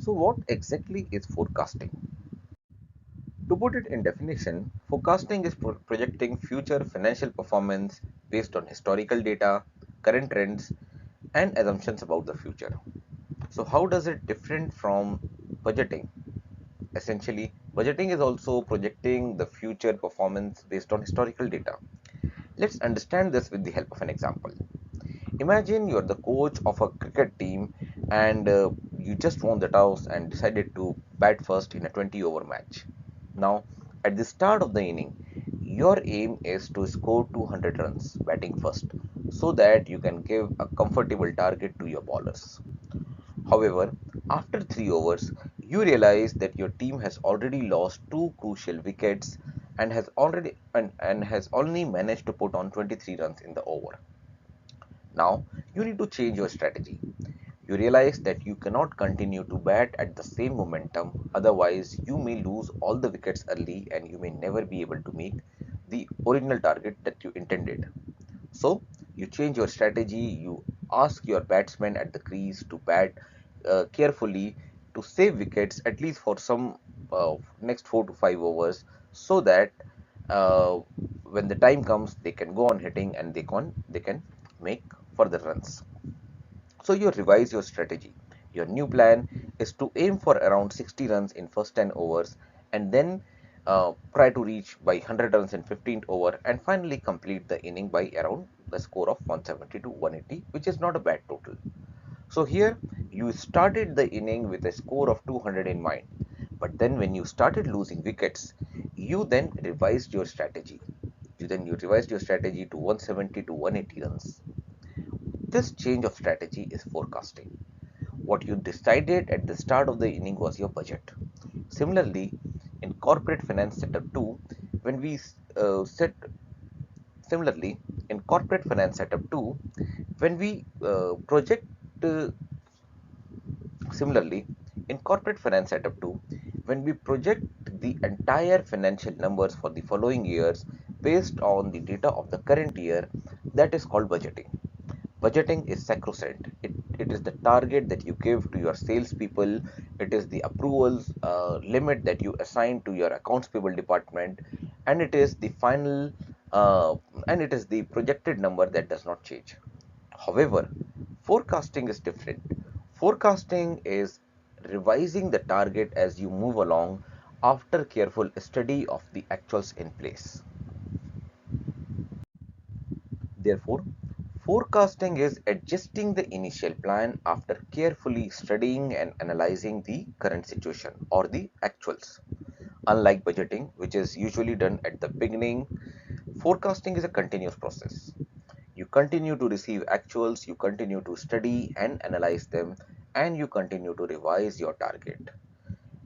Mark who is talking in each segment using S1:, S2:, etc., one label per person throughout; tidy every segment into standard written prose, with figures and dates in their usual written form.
S1: So what exactly is forecasting? To put it in definition, forecasting is projecting future financial performance based on historical data, current trends, and assumptions about the future. So how does it different from budgeting? Essentially, budgeting is also projecting the future performance based on historical data. Let's understand this with the help of an example. Imagine you're the coach of a cricket team and you just won the toss and decided to bat first in a 20 over match. Now, at the start of the inning, your aim is to score 200 runs batting first so that you can give a comfortable target to your bowlers. However, after 3 overs, you realize that your team has already lost two crucial wickets and has only managed to put on 23 runs in the over. Now, you need to change your strategy. You realize that you cannot continue to bat at the same momentum, otherwise, you may lose all the wickets early and you may never be able to make the original target that you intended. So, you change your strategy, you ask your batsmen at the crease to bat carefully to save wickets at least for some next 4 to 5 overs so that uh, when the time comes they can go on hitting and they can make further runs. So you revise your strategy. Your new plan is to aim for around 60 runs in first 10 overs and then try to reach by 100 runs in 15th over and finally complete the inning by around the score of 170 to 180, which is not a bad total. So here you started the inning with a score of 200 in mind, but then when you started losing wickets, you then revised your strategy. You revised your strategy to 170 to 180 runs. This change of strategy is forecasting. What you decided at the start of the inning was your budget. Similarly, in corporate finance setup 2, when we set similarly in corporate finance setup 2, when we project similarly in corporate finance setup 2, when we project the entire financial numbers for the following years based on the data of the current year, that is called budgeting. Budgeting is sacrosanct. It is the target that you give to your salespeople. It is the approvals limit that you assign to your accounts payable department, and it is the final and it is the projected number that does not change. However, forecasting is different. Forecasting is revising the target as you move along after careful study of the actuals in place. Therefore, forecasting is adjusting the initial plan after carefully studying and analyzing the current situation or the actuals. Unlike budgeting, which is usually done at the beginning, forecasting is a continuous process. You continue to receive actuals, you continue to study and analyze them, and you continue to revise your target.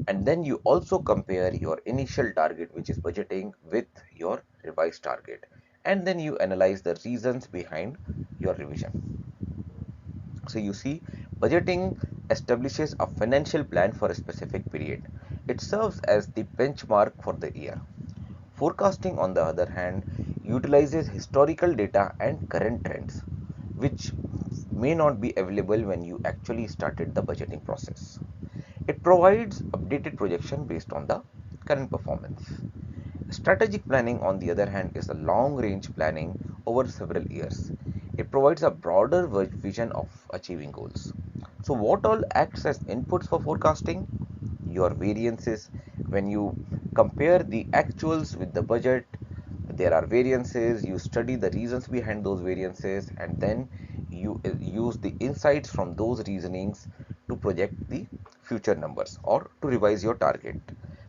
S1: And then you also compare your initial target, which is budgeting, with your revised target. And then you analyze the reasons behind your revision. So you see, budgeting establishes a financial plan for a specific period. It serves as the benchmark for the year. Forecasting, on the other hand, utilizes historical data and current trends, which may not be available when you actually started the budgeting process. It provides updated projection based on the current performance. Strategic planning, on the other hand, is a long range planning over several years. It provides a broader vision of achieving goals. So, what all acts as inputs for forecasting? Your variances. When you compare the actuals with the budget, there are variances. You study the reasons behind those variances and then you use the insights from those reasonings to project the future numbers or to revise your target.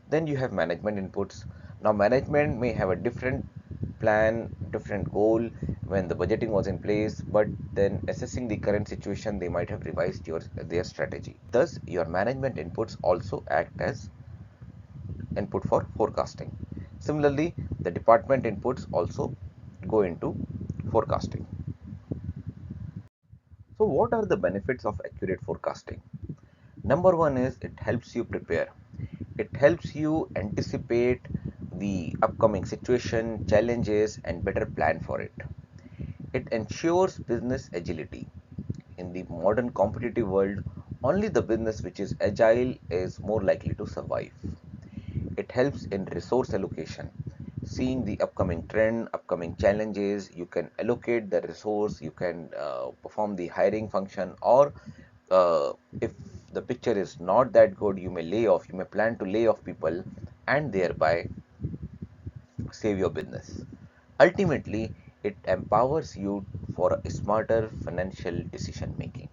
S1: Then you have management inputs. Now management may have a different plan, different goal when the budgeting was in place, but then assessing the current situation they might have revised their strategy. Thus your management inputs also act as input for forecasting. Similarly, the department inputs also go into forecasting. So what are the benefits of accurate forecasting? Number one is it helps you prepare. It helps you anticipate the upcoming situation, challenges, and better plan for it. It ensures business agility. In the modern competitive world, Only the business which is agile is more likely to survive. It helps in resource allocation. Seeing the upcoming trend, upcoming challenges, you can allocate the resource, you can perform the hiring function, or if the picture is not that good, you may lay off, you may plan to lay off people and thereby save your business. Ultimately, it empowers you for a smarter financial decision making.